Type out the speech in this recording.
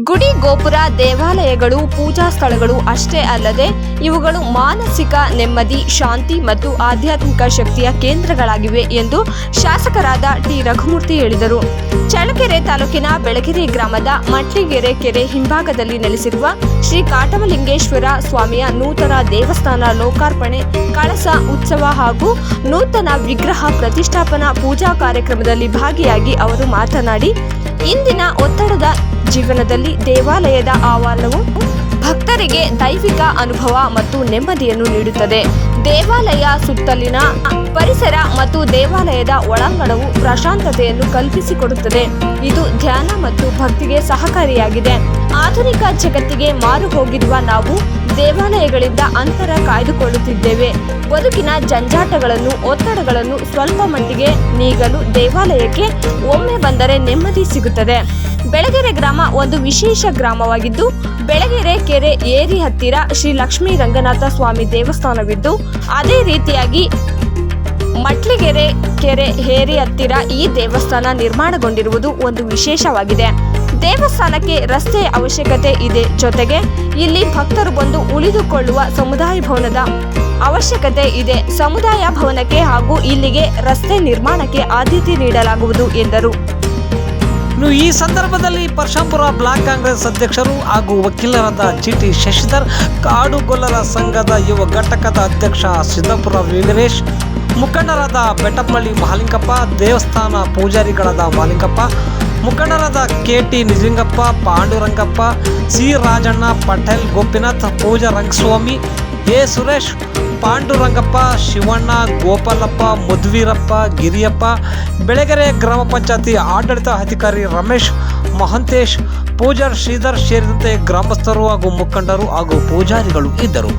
ಗುಡಿ ಗೋಪುರ ದೇವಾಲಯಗಳು ಪೂಜಾ ಸ್ಥಳಗಳು ಅಷ್ಟೇ ಅಲ್ಲದೆ ಇವುಗಳು ಮಾನಸಿಕ ನೆಮ್ಮದಿ, ಶಾಂತಿ ಮತ್ತು ಆಧ್ಯಾತ್ಮಿಕ ಶಕ್ತಿಯ ಕೇಂದ್ರಗಳಾಗಿವೆ ಎಂದು ಶಾಸಕರಾದ ಟಿ ರಘುಮೂರ್ತಿ ಹೇಳಿದರು. ಚಳ್ಳಕೆರೆ ತಾಲೂಕಿನ ಬೆಳಗೆರೆ ಗ್ರಾಮದ ಮಟ್ಲಿಗೆರೆ ಕೆರೆ ಹಿಂಭಾಗದಲ್ಲಿ ನೆಲೆಸಿರುವ ಶ್ರೀ ಕಾಟಮಲಿಂಗೇಶ್ವರ ಸ್ವಾಮಿಯ ನೂತನ ದೇವಸ್ಥಾನ ಲೋಕಾರ್ಪಣೆ, ಕಳಸ ಉತ್ಸವ ಹಾಗೂ ನೂತನ ವಿಗ್ರಹ ಪ್ರತಿಷ್ಠಾಪನಾ ಪೂಜಾ ಕಾರ್ಯಕ್ರಮದಲ್ಲಿ ಭಾಗಿಯಾಗಿ ಅವರು ಮಾತನಾಡಿ, ಇಂದಿನ ಒತ್ತಡದ ಜೀವನದಲ್ಲಿ ದೇವಾಲಯದ ಆವರಣವು ಭಕ್ತರಿಗೆ ದೈವಿಕ ಅನುಭವ ಮತ್ತು ನೆಮ್ಮದಿಯನ್ನು ನೀಡುತ್ತದೆ. ದೇವಾಲಯ ಸುತ್ತಲಿನ ಪರಿಸರ ಮತ್ತು ದೇವಾಲಯದ ಒಳಾಂಗಣವು ಪ್ರಶಾಂತತೆಯನ್ನು ಕಲ್ಪಿಸಿಕೊಡುತ್ತದೆ. ಇದು ಧ್ಯಾನ ಮತ್ತು ಭಕ್ತಿಗೆ ಸಹಕಾರಿಯಾಗಿದೆ. ಆಧುನಿಕ ಜಗತ್ತಿಗೆ ಮಾರು ಹೋಗಿರುವ ನಾವು ದೇವಾಲಯಗಳಿಂದ ಅಂತರ ಕಾಯ್ದುಕೊಳ್ಳುತ್ತಿದ್ದೇವೆ. ಬದುಕಿನ ಜಂಜಾಟಗಳನ್ನು, ಒತ್ತಡಗಳನ್ನು ಸ್ವಲ್ಪ ಮಟ್ಟಿಗೆ ನೀಗಲು ದೇವಾಲಯಕ್ಕೆ ಒಮ್ಮೆ ಬಂದರೆ ನೆಮ್ಮದಿ ಸಿಗುತ್ತದೆ. ಬೆಳಗೆರೆ ಗ್ರಾಮ ಒಂದು ವಿಶೇಷ ಗ್ರಾಮವಾಗಿದ್ದು, ಬೆಳಗೆರೆ ಕೆರೆ ಏರಿ ಹತ್ತಿರ ಶ್ರೀ ಲಕ್ಷ್ಮೀ ರಂಗನಾಥ ಸ್ವಾಮಿ ದೇವಸ್ಥಾನವಿದ್ದು, ಅದೇ ರೀತಿಯಾಗಿ ಮಟ್ಲಿಗೆರೆ ಕೆರೆ ಏರಿ ಹತ್ತಿರ ಈ ದೇವಸ್ಥಾನ ನಿರ್ಮಾಣಗೊಂಡಿರುವುದು ಒಂದು ವಿಶೇಷವಾಗಿದೆ. ದೇವಸ್ಥಾನಕ್ಕೆ ರಸ್ತೆಯ ಅವಶ್ಯಕತೆ ಇದೆ. ಜೊತೆಗೆ ಇಲ್ಲಿ ಭಕ್ತರು ಬಂದು ಉಳಿದುಕೊಳ್ಳುವ ಸಮುದಾಯ ಭವನದ ಅವಶ್ಯಕತೆ ಇದೆ. ಸಮುದಾಯ ಭವನಕ್ಕೆ ಹಾಗೂ ಇಲ್ಲಿಗೆ ರಸ್ತೆ ನಿರ್ಮಾಣಕ್ಕೆ ಆದ್ಯತೆ ನೀಡಲಾಗುವುದು ಎಂದರು. ಈ ಸಂದರ್ಭದಲ್ಲಿ ಪರಶಂಪುರ ಬ್ಲಾಕ್ ಕಾಂಗ್ರೆಸ್ ಅಧ್ಯಕ್ಷರು ಹಾಗೂ ವಕೀಲರಾದ ಜಿಟಿ ಶಶಿಧರ್, ಕಾಡುಗೊಲ್ಲರ ಸಂಘದ ಯುವ ಘಟಕದ ಅಧ್ಯಕ್ಷ ಸಿದ್ದಾಪುರ ವೀರೇಶ್, ಮುಖಂಡರಾದ ಬೆಟ್ಟಪಳ್ಳಿ ಮಹಾಲಿಂಗಪ್ಪ, ದೇವಸ್ಥಾನ ಪೂಜಾರಿಗಳಾದ ಮಹಾಲಿಂಗಪ್ಪ, ಮುಖಂಡರಾದ KT Nijalingappa, Pandurangappa, C Rajanna, Patel Gopinath, Pooja Rangaswamy, A Suresh, Pandurangappa, Shivanna, Gopalappa, Madhuveerappa, Giriyappa, Belagere ಗ್ರಾಮ ಪಂಚಾಯತಿ ಆಡಳಿತ ಅಧಿಕಾರಿ ರಮೇಶ್, ಮಹಂತೇಶ್, ಪೂಜಾರ್ ಶ್ರೀಧರ್ ಸೇರಿದಂತೆ ಗ್ರಾಮಸ್ಥರು ಹಾಗೂ ಮುಖಂಡರು ಹಾಗೂ ಪೂಜಾರಿಗಳು ಇದ್ದರು.